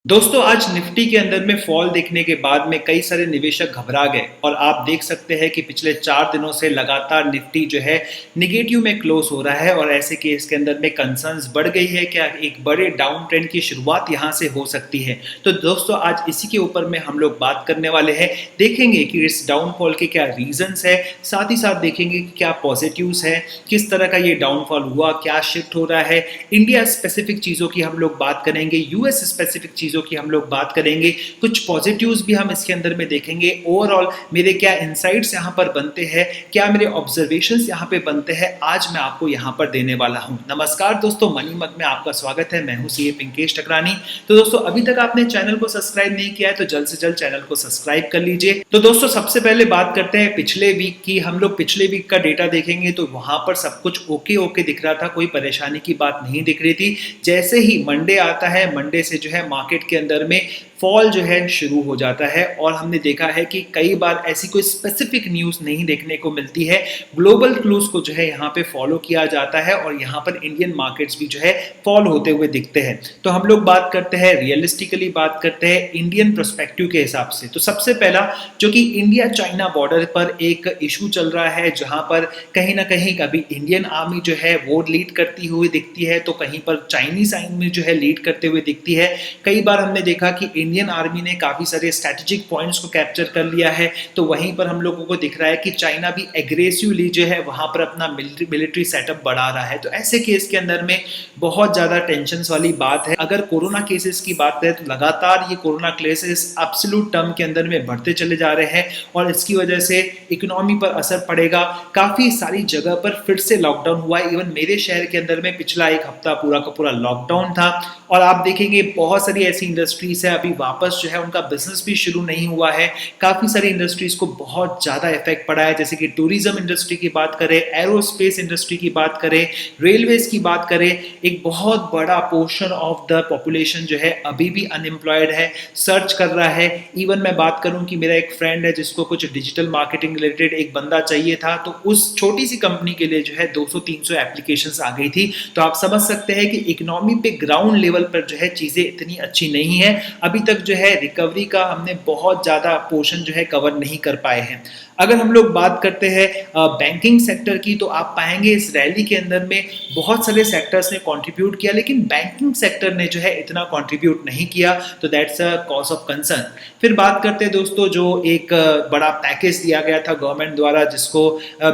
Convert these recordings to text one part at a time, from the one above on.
दोस्तों आज निफ्टी के अंदर में फॉल देखने के बाद में कई सारे निवेशक घबरा गए और आप देख सकते हैं कि पिछले 4 दिनों से लगातार निफ्टी जो है निगेटिव में क्लोज हो रहा है और ऐसे केस के अंदर में कंसर्न्स बढ़ गई है कि एक बड़े डाउन ट्रेंड की शुरुआत यहां से हो सकती है। तो दोस्तों आज इसी के ऊपर में हम लोग बात करने वाले हैं, देखेंगे कि इस डाउनफॉल के क्या रीजंस है, साथ ही साथ देखेंगे कि क्या पॉजिटिव्स है, किस तरह का ये डाउनफॉल हुआ, क्या शिफ्ट हो रहा है, इंडिया स्पेसिफिक चीजों की हम लोग बात करेंगे, यूएस स्पेसिफिक चीजों की हम लोग बात करेंगे, कुछ पॉजिटिव्स भी हम इसके अंदर में देखेंगे। ओवरऑल मेरे क्या इनसाइट्स यहां पर बनते हैं, क्या मेरे ऑब्जर्वेशंस यहां पे बनते हैं, आज मैं आपको यहां पर देने वाला हूं। नमस्कार दोस्तों, मनी मग में आपका स्वागत है। मैं हूं सीए पिंकेश टकरानी। तो दोस्तों अभी तक आपने चैनल को सब्सक्राइब नहीं किया है तो जल्द से जल्द चैनल को सब्सक्राइब कर लीजिए। तो दोस्तों सबसे पहले बात करते हैं पिछले वीक की। हम लोग पिछले वीक का डेटा देखेंगे तो वहां पर सब कुछ ओके ओके दिख रहा था, कोई परेशानी की बात नहीं दिख रही थी। जैसे ही मंडे आता है, मंडे से जो है मार्केट के अंदर में फॉल जो है शुरू हो जाता है और हमने देखा है कि कई बार ऐसी कोई स्पेसिफिक न्यूज़ नहीं देखने को मिलती है। ग्लोबल क्लूज को जो है यहाँ पे फॉलो किया जाता है और यहाँ पर इंडियन मार्केट्स भी जो है फॉल होते हुए दिखते हैं। तो हम लोग बात करते हैं, रियलिस्टिकली बात करते हैं इंडियन पर्सपेक्टिव के हिसाब से। तो सबसे पहला जो कि इंडिया चाइना बॉर्डर पर एक इशू चल रहा है, जहां पर कहीं ना कहीं कभी इंडियन आर्मी जो है वो लीड करती हुई दिखती है तो कहीं पर चाइनीज आर्मी जो है लीड करते हुए दिखती है। कई बार हमने देखा कि इंडियन आर्मी ने काफी सारे स्ट्रेटेजिक पॉइंट्स को कैप्चर कर लिया है, तो वहीं पर हम लोगों को दिख रहा है कि चाइना भी एग्रेसिवली जो है वहां पर अपना मिलिट्री सेटअप बढ़ा रहा है। तो ऐसे केस के अंदर में बहुत ज्यादा टेंशन वाली बात है। अगर कोरोना केसेस की बात करें तो लगातार ये कोरोना केसेस एब्सोल्यूट टर्म के अंदर में बढ़ते चले जा रहे हैं और इसकी वजह से इकोनॉमी पर असर पड़ेगा। काफी सारी जगह पर फिर से लॉकडाउन हुआ है। इवन मेरे शहर के अंदर में पिछला एक हफ्ता पूरा का पूरा लॉकडाउन था और आप देखेंगे बहुत सारी ऐसी इंडस्ट्रीज है अभी वापस जो है उनका बिजनेस भी शुरू नहीं हुआ है। काफी सारी इंडस्ट्रीज को बहुत ज्यादा इफेक्ट पड़ा है, जैसे कि टूरिज्म इंडस्ट्री की बात करें, एरोस्पेस इंडस्ट्री की बात करें, रेलवेज की बात करें। एक बहुत बड़ा पोर्शन ऑफ द पॉपुलेशन जो है अभी भी अनएम्प्लॉयड है, सर्च कर रहा है। इवन मैं बात करूं कि मेरा एक फ्रेंड है जिसको कुछ डिजिटल मार्केटिंग रिलेटेड एक बंदा चाहिए था, तो उस छोटी सी कंपनी के लिए जो है 200-300 एप्लीकेशंस आ गई थी। तो आप समझ सकते हैं कि इकोनॉमी पे ग्राउंड लेवल पर जो है चीजें इतनी अच्छी नहीं है। अभी तक जो है रिकवरी का हमने बहुत ज्यादा पोर्शन जो है कवर नहीं कर पाए हैं। अगर हम लोग बात करते हैं बैंकिंग सेक्टर की, तो आप पाएंगे इस रैली के अंदर में बहुत सारे सेक्टर्स ने कंट्रीब्यूट किया, लेकिन बैंकिंग सेक्टर ने जो है इतना कंट्रीब्यूट नहीं किया, तो that's a cause of concern. फिर बात करते हैं दोस्तों, जो एक बड़ा पैकेज दिया गया था गवर्नमेंट द्वारा, जिसको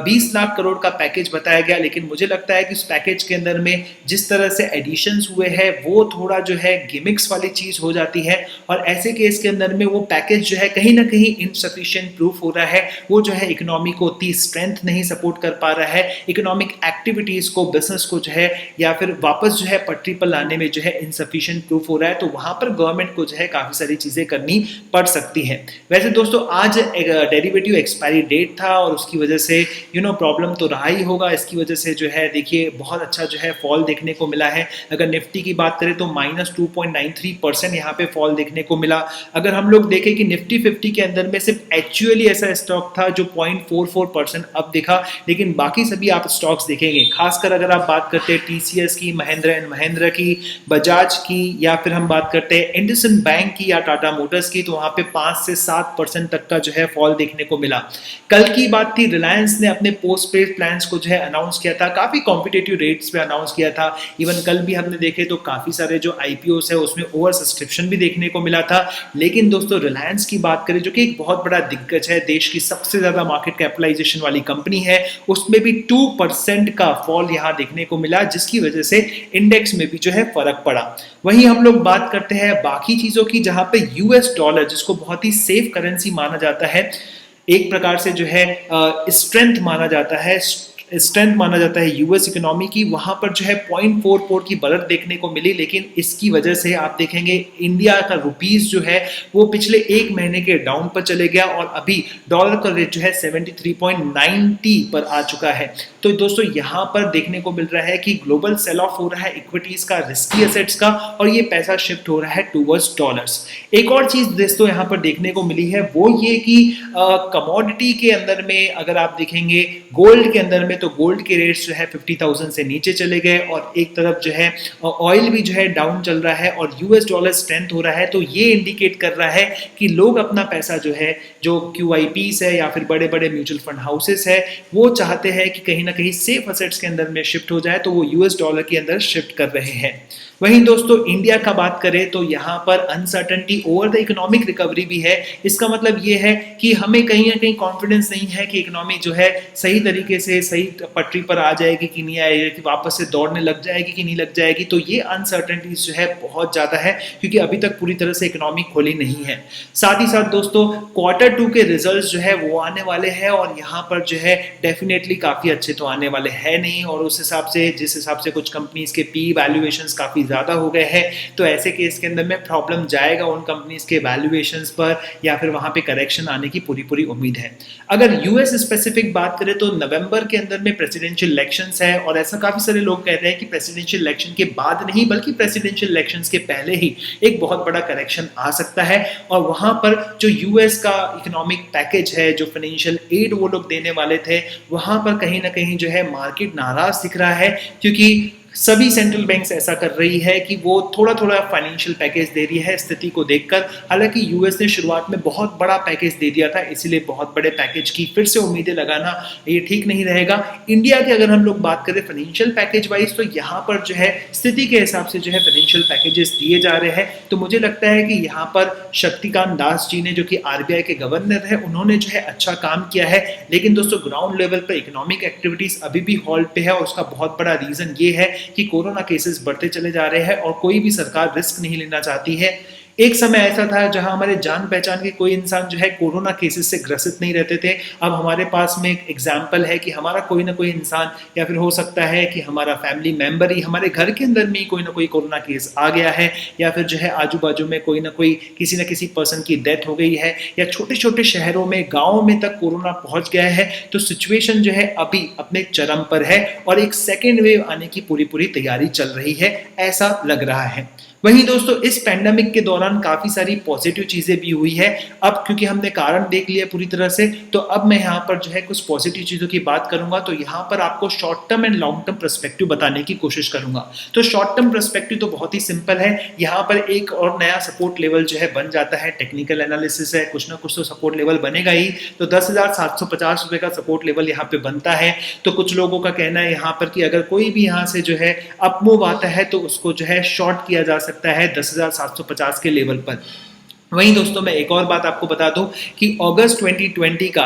20 लाख करोड़ का पैकेज बताया गया, लेकिन मुझे लगता है कि उस पैकेज के अंदर में जिस तरह से एडिशंस हुए हैं वो थोड़ा जो है गिमिक्स वाली चीज हो जाती है और ऐसे केस के अंदर में वो पैकेज जो है कहीं ना कहीं इनसफिशिएंट प्रूफ हो रहा है। वो जो है इकोनॉमी को उतनी स्ट्रेंथ नहीं सपोर्ट कर पा रहा है, इकोनॉमिक एक्टिविटीज को, बिजनेस को जो है या फिर वापस जो है पटरी पर लाने में जो है इनसफिशिएंट प्रूफ हो रहा है। तो वहां पर गवर्नमेंट को जो है काफी सारी चीजें करनी पड़ सकती है। वैसे दोस्तों आज डेरिवेटिव एक्सपायरी डेट था और उसकी वजह से प्रॉब्लम तो रहा ही होगा। इसकी वजह से जो है देखिए बहुत अच्छा जो है फॉल देखने को मिला है। अगर निफ्टी की बात करें तो -2.93% यहाँ पे फॉल देखने को मिला। अगर हम लोग देखें कि निफ्टी 50 के अंदर में सिर्फ एक्चुअली ऐसा स्टॉक था जो 0.44% अब दिखा, लेकिन बाकी सभी आप स्टॉक्स देखेंगे, खासकर अगर आप बात करते हैं टीसीएस की, महिंद्रा एंड महिंद्रा की, बजाज की, या फिर हम बात करते हैं इंडसइंड बैंक की या टाटा मोटर्स की, तो वहां पे 5 से 7% तक का जो है फॉल देखने को मिला। कल की बात थी, रिलायंस ने अपने पोस्ट पेड प्लान्स को जो है अनाउंस किया था, काफी कॉम्पिटेटिव रेट्स पे अनाउंस किया था। इवन कल भी हमने देखे तो काफी सारे जो आईपीओस है उसमें ओवर सब्सक्रिप्शन भी देखने को मिला था। लेकिन दोस्तों रिलायंस की बात करें जो कि एक बहुत बड़ा दिग्गज है, देश की सबसे ज्यादा मार्केट कैपिटलाइजेशन वाली कंपनी है, उसमें भी 2% का फॉल यहां देखने को मिला, जिसकी वजह से इंडेक्स में भी जो है फर्क पड़ा। वहीं हम लोग बात करते हैं बाकी चीजों की, जहां पे यूएस डॉलर, जिसको बहुत ही सेफ करेंसी माना जाता है, एक प्रकार से जो है स्ट्रेंथ माना जाता है यूएस इकोनॉमी की, वहां पर जो है 0.44 की बढ़त देखने को मिली। लेकिन इसकी वजह से आप देखेंगे इंडिया का रुपीस जो है वो पिछले एक महीने के डाउन पर चले गया और अभी डॉलर का रेट जो है 73.90 पर आ चुका है। तो दोस्तों यहाँ पर देखने को मिल रहा है कि ग्लोबल सेल ऑफ हो रहा है इक्विटीज का, रिस्की एसेट्स का, और ये पैसा शिफ्ट हो रहा है टूवर्ड्स डॉलर्स। एक और चीज दोस्तों यहाँ पर देखने को मिली है वो ये कि कमोडिटी के अंदर में अगर आप देखेंगे गोल्ड के अंदर में तो गोल्ड के रेट्स जो है 50,000 से नीचे चले गए और एक तरफ जो है ऑयल भी जो है डाउन चल रहा है और यूएस डॉलर स्ट्रेंथ हो रहा है। तो ये इंडिकेट कर रहा है कि लोग अपना पैसा जो है, जो QIPs है या फिर बड़े बड़े म्यूचुअल फंड हाउसेस है, वो चाहते हैं कि कहीं ना कहीं सेफ असेट्स के अंदर में शिफ्ट हो जाए, तो वो यूएस डॉलर के अंदर शिफ्ट कर रहे हैं। वहीं दोस्तों इंडिया का बात करें तो यहाँ पर uncertainty over the economic recovery भी है। इसका मतलब ये है कि हमें कहीं ना कहीं कॉन्फिडेंस नहीं है कि इकोनॉमी जो है सही तरीके से सही पटरी पर आ जाएगी कि नहीं आएगी, कि वापस से दौड़ने लग जाएगी कि नहीं लग जाएगी। तो ये अनसर्टेनिटी जो है बहुत ज़्यादा है, क्योंकि अभी तक पूरी तरह से इकोनॉमी खोली नहीं है। साथ ही साथ दोस्तों Q2 के रिजल्ट जो है वो आने वाले हैं और यहाँ पर जो है डेफिनेटली काफ़ी अच्छे तो आने वाले हैं नहीं, और उस हिसाब से जिस हिसाब से कुछ कंपनीज के पी वैल्यूएशंस काफ़ी ज़्यादा हो गए हैं, तो ऐसे केस के अंदर में प्रॉब्लम जाएगा उन कंपनीज के वैल्यूएशंस पर, या फिर वहाँ पे करेक्शन आने की पूरी उम्मीद है। अगर यूएस स्पेसिफिक बात करें तो नवंबर के अंदर में प्रेसिडेंशियल इलेक्शंस है, और ऐसा काफ़ी सारे लोग कहते हैं कि प्रेसिडेंशियल इलेक्शन के बाद नहीं बल्कि प्रेसिडेंशियल इलेक्शंस के पहले ही एक बहुत बड़ा करेक्शन आ सकता है, और वहाँ पर जो यूएस का इकोनॉमिक पैकेज है, जो फाइनेंशियल एड वो लोग देने वाले थे, वहाँ पर कहीं ना कहीं जो है मार्केट नाराज दिख रहा है, क्योंकि सभी सेंट्रल बैंक्स ऐसा कर रही है कि वो थोड़ा थोड़ा फाइनेंशियल पैकेज दे रही है स्थिति को देखकर। हालांकि यूएस ने शुरुआत में बहुत बड़ा पैकेज दे दिया था, इसीलिए बहुत बड़े पैकेज की फिर से उम्मीदें लगाना ये ठीक नहीं रहेगा। इंडिया की अगर हम लोग बात करें फाइनेंशियल पैकेज वाइज, तो यहाँ पर जो है स्थिति के हिसाब से जो है फाइनेंशियल पैकेजेस दिए जा रहे हैं। तो मुझे लगता है कि यहाँ पर शक्तिकांत दास जी ने, जो कि RBI के गवर्नर है, उन्होंने जो है अच्छा काम किया है। लेकिन दोस्तों ग्राउंड लेवल पर इकोनॉमिक एक्टिविटीज अभी भी हॉल्ट पे है, और उसका बहुत बड़ा रीजन ये है कि कोरोना केसेस बढ़ते चले जा रहे हैं और कोई भी सरकार रिस्क नहीं लेना चाहती है। एक समय ऐसा था जहां हमारे जान पहचान के कोई इंसान जो है कोरोना केसेस से ग्रसित नहीं रहते थे। अब हमारे पास में एक एग्जाम्पल है कि हमारा कोई ना कोई इंसान, या फिर हो सकता है कि हमारा फैमिली मेंबर ही, हमारे घर के अंदर में ही कोई ना कोई कोरोना केस आ गया है, या फिर जो है आजू बाजू में कोई ना कोई किसी न किसी पर्सन की डेथ हो गई है, या छोटे छोटे शहरों में, गाँव में तक कोरोना पहुंच गया है। तो सिचुएशन जो है अभी अपने चरम पर है और एक सेकेंड वेव आने की पूरी तैयारी चल रही है, ऐसा लग रहा है। वहीं दोस्तों इस पैंडेमिक के दौरान काफी सारी पॉजिटिव चीजें भी हुई है। अब क्योंकि हमने कारण देख लिया पूरी तरह से, तो अब मैं यहाँ पर जो है कुछ पॉजिटिव चीजों की बात करूंगा। तो यहाँ पर आपको short term and long term perspective बताने की कोशिश करूंगा। तो शॉर्ट टर्म पर्सपेक्टिव तो बहुत ही सिंपल है, यहाँ पर एक और नया सपोर्ट लेवल जो है बन जाता है। टेक्निकल एनालिसिस है, कुछ ना कुछ तो सपोर्ट लेवल बनेगा ही। तो 10,750 रुपए का सपोर्ट लेवल यहाँ पे बनता है। तो कुछ लोगों का कहना है यहाँ पर कि अगर कोई भी यहाँ से जो है अपमूव आता है तो उसको जो है शॉर्ट किया जा सकता है 10,750 के लेवल पर। वहीं दोस्तों मैं एक और बात आपको बता दूं कि अगस्त 2020 का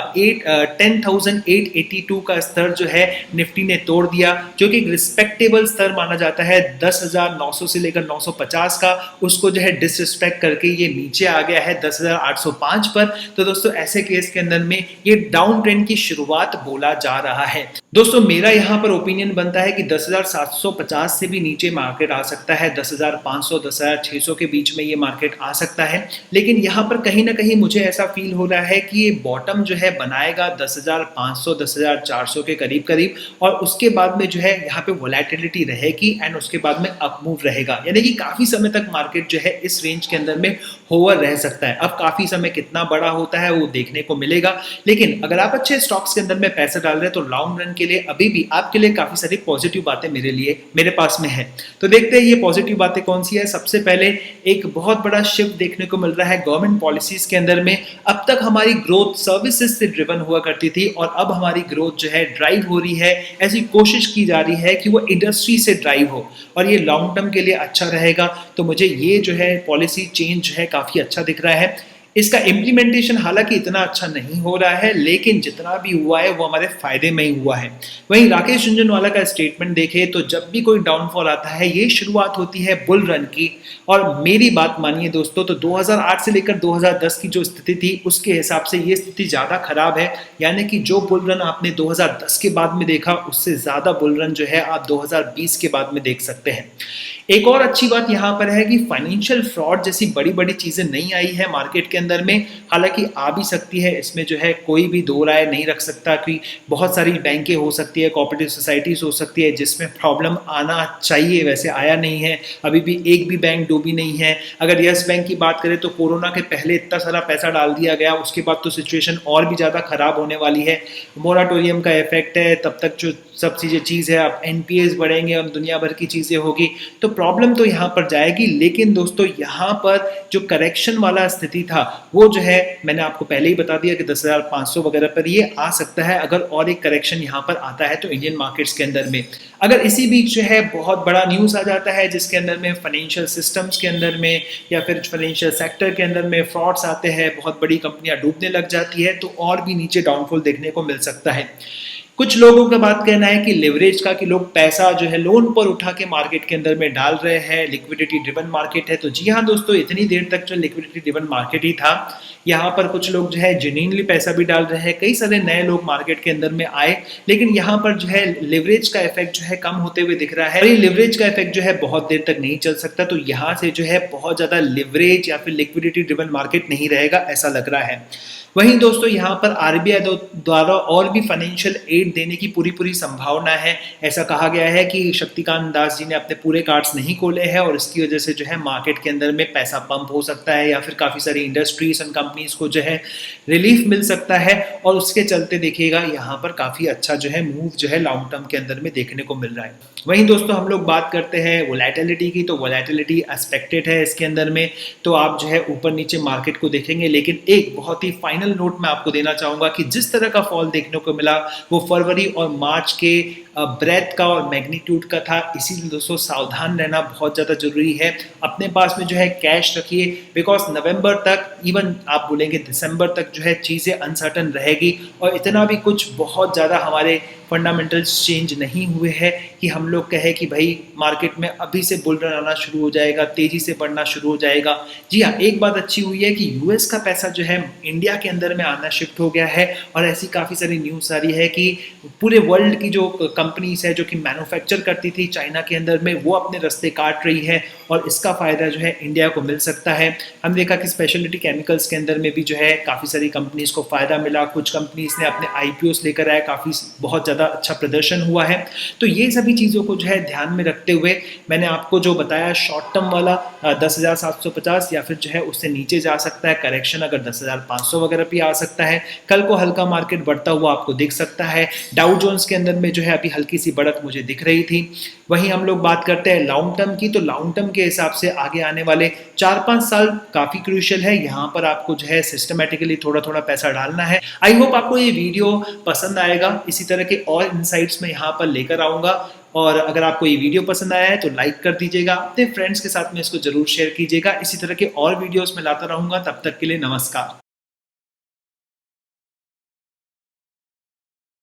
10,882 का स्तर जो है निफ्टी ने तोड़ दिया, जो कि एक रिस्पेक्टेबल स्तर माना जाता है। 10,900 से लेकर 950 का, उसको जो है डिसरिस्पेक्ट करके ये नीचे आ गया है 10,805 पर। तो दोस्तों ऐसे केस के अंदर में ये डाउन ट्रेंड की शुरुआत बोला जा रहा है। दोस्तों मेरा यहाँ पर ओपिनियन बनता है कि 10,750 से भी नीचे मार्केट आ सकता है, 10,500 10,600 के बीच में ये मार्केट आ सकता है। लेकिन यहाँ पर कहीं ना कहीं मुझे ऐसा फील हो रहा है कि ये बॉटम जो है बनाएगा 10,500 10,400 के करीब, और उसके बाद में जो है यहाँ पे वोलेटिलिटी रहेगी एंड उसके बाद में अपमूव रहेगा। यानी कि काफी समय तक मार्केट जो है इस रेंज के अंदर में होवर रह सकता है। अब काफी समय कितना बड़ा होता है वो देखने को मिलेगा। लेकिन अगर आप अच्छे स्टॉक्स के अंदर में पैसे डाल रहे हैं तो लॉन्ग रन के लिए अभी भी आपके लिए काफी सारी पॉजिटिव बातें मेरे पास में है। तो देखते हैं ये पॉजिटिव बातें कौन सी है। सबसे पहले एक बहुत बड़ा शिफ्ट देखने को मिल रहा है गवर्नमेंट पॉलिसीज के अंदर में। अब तक हमारी ग्रोथ सर्विसेज से ड्रिवन हुआ करती थी, और अब हमारी ग्रोथ जो है ड्राइव हो रही है। ऐसी कोशिश की जा रही है कि वो इंडस्ट्री से ड्राइव हो, और ये लॉन्ग टर्म के लिए अच्छा रहेगा। तो मुझे ये जो है पॉलिसी चेंज जो है काफी अच्छा दिख रहा है। इसका इम्प्लीमेंटेशन हालांकि इतना अच्छा नहीं हो रहा है, लेकिन जितना भी हुआ है वो हमारे फायदे में ही हुआ है। वहीं राकेश झुनझुनवाला का स्टेटमेंट देखें तो जब भी कोई डाउनफॉल आता है ये शुरुआत होती है बुल रन की। और मेरी बात मानिए दोस्तों, तो 2008 से लेकर 2010 की जो स्थिति थी उसके हिसाब से ये स्थिति ज़्यादा खराब है। यानी कि जो बुल रन आपने 2010 के बाद में देखा, उससे ज़्यादा बुल रन जो है आप 2020 के बाद में देख सकते हैं। एक और अच्छी बात यहाँ पर है कि फाइनेंशियल फ्रॉड जैसी बड़ी बड़ी चीज़ें नहीं आई है मार्केट के अंदर में। हालांकि आ भी सकती है, इसमें जो है कोई भी दो राय नहीं रख सकता कि बहुत सारी बैंकें हो सकती है, कोऑपरेटिव सोसाइटीज हो सकती है जिसमें प्रॉब्लम आना चाहिए, वैसे आया नहीं है। अभी भी एक भी बैंक डूबी नहीं है। अगर यस बैंक की बात करें तो कोरोना के पहले इतना सारा पैसा डाल दिया गया, उसके बाद तो सिचुएशन और भी ज़्यादा खराब होने वाली है। मोराटोरियम का इफेक्ट है, तब तक जो सब चीज़ है, अब एनपीएस बढ़ेंगे और दुनिया भर की चीज़ें होगी, तो प्रॉब्लम तो यहाँ पर जाएगी। लेकिन दोस्तों यहाँ पर जो करेक्शन वाला स्थिति था वो जो है मैंने आपको पहले ही बता दिया कि 10,500 वगैरह पर ये आ सकता है अगर और एक करेक्शन यहाँ पर आता है तो इंडियन मार्केट्स के अंदर में। अगर इसी बीच जो है बहुत बड़ा न्यूज़ आ जाता है जिसके अंदर में फाइनेंशियल सिस्टम्स के अंदर में या फिर फाइनेंशियल सेक्टर के अंदर में फ्रॉड्स आते हैं, बहुत बड़ी कंपनियां डूबने लग जाती है, तो और भी नीचे डाउनफॉल देखने को मिल सकता है। कुछ लोगों का बात कहना है कि लेवरेज का, कि लोग पैसा जो है लोन पर उठा के मार्केट के अंदर में डाल रहे हैं, लिक्विडिटी ड्रिवन मार्केट है। तो जी हाँ दोस्तों, इतनी देर तक जो लिक्विडिटी ड्रिवन मार्केट ही था, यहाँ पर कुछ लोग जो है जेन्युइनली पैसा भी डाल रहे हैं, कई सारे नए लोग मार्केट के अंदर में आए, लेकिन यहाँ पर जो है लिवरेज का इफेक्ट जो है कम होते हुए दिख रहा है। और ये लिवरेज का इफेक्ट जो है बहुत देर तक नहीं चल सकता, तो यहाँ से जो है बहुत ज्यादा लिवरेज या फिर लिक्विडिटी ड्रिवन मार्केट नहीं रहेगा, ऐसा लग रहा है। वहीं दोस्तों यहाँ पर आरबीआई द्वारा और भी फाइनेंशियल एड देने की पूरी संभावना है। ऐसा कहा गया है कि शक्तिकांत दास जी ने अपने पूरे कार्ड्स नहीं खोले हैं और इसकी वजह से जो है मार्केट के अंदर में पैसा पंप हो सकता है या फिर काफ़ी सारी इंडस्ट्रीज एंड कंपनीज को जो है रिलीफ मिल सकता है, और उसके चलते देखिएगा यहाँ पर काफ़ी अच्छा जो है मूव जो है लॉन्ग टर्म के अंदर में देखने को मिल रहा है। वहीं दोस्तों हम लोग बात करते हैं वोलेटिलिटी की, तो वोलेटिलिटी एक्सपेक्टेड है इसके अंदर में, तो आप जो है ऊपर नीचे मार्केट को देखेंगे। लेकिन एक बहुत ही फाइनल नोट मैं आपको देना चाहूंगा कि जिस तरह का फॉल देखने को मिला वो फरवरी और मार्च के ब्रेथ का और मैग्नीट्यूड का था। इसीलिए दोस्तों सावधान रहना बहुत ज़्यादा जरूरी है। अपने पास में जो है कैश रखिए, बिकॉज नवंबर तक, इवन आप बोलेंगे दिसंबर तक जो है चीज़ें अनसर्टन रहेगी, और इतना भी कुछ बहुत ज़्यादा हमारे फंडामेंटल्स चेंज नहीं हुए हैं कि हम लोग कहे कि भाई मार्केट में अभी से बुल रन आना शुरू हो जाएगा, तेजी से बढ़ना शुरू हो जाएगा। जी हाँ, एक बात अच्छी हुई है कि यूएस का पैसा जो है इंडिया के अंदर में आना शिफ्ट हो गया है, और ऐसी काफ़ी सारी न्यूज़ आ रही है कि पूरे वर्ल्ड की जो कंपनीज है जो कि मैन्युफैक्चर करती थी चाइना के अंदर में, वो अपने रास्ते काट रही है, और इसका फ़ायदा जो है इंडिया को मिल सकता है। हम देखा कि स्पेशलिटी केमिकल्स के अंदर में भी जो है काफ़ी सारी कंपनीज को फ़ायदा मिला, कुछ कंपनीज ने अपने आईपीओस लेकर आए, काफ़ी बहुत ज़्यादा अच्छा प्रदर्शन हुआ है। तो ये सभी चीज़ों को जो है ध्यान में रखते हुए मैंने आपको जो बताया शॉर्ट टर्म वाला 10,750 या फिर जो है उससे नीचे जा सकता है, करेक्शन अगर 10,500 वगैरह भी आ सकता है। कल को हल्का मार्केट बढ़ता हुआ आपको दिख सकता है। डाउ जोन्स के अंदर में जो है अभी हल्की सी बढ़त मुझे दिख रही थी। वहीं हम लोग बात करते हैं लॉन्ग टर्म की, तो लॉन्ग टर्म के हिसाब से आगे आने वाले 4-5 साल काफ़ी क्रूशियल है। यहाँ पर आपको जो है सिस्टमेटिकली थोड़ा थोड़ा पैसा डालना है। आई होप आपको ये वीडियो पसंद आएगा। इसी तरह के और इनसाइट्स में यहाँ पर लेकर आऊँगा, और अगर आपको ये वीडियो पसंद आया है तो लाइक कर दीजिएगा, अपने फ्रेंड्स के साथ में इसको जरूर शेयर कीजिएगा। इसी तरह के और वीडियोस में लाता रहूँगा। तब तक के लिए नमस्कार।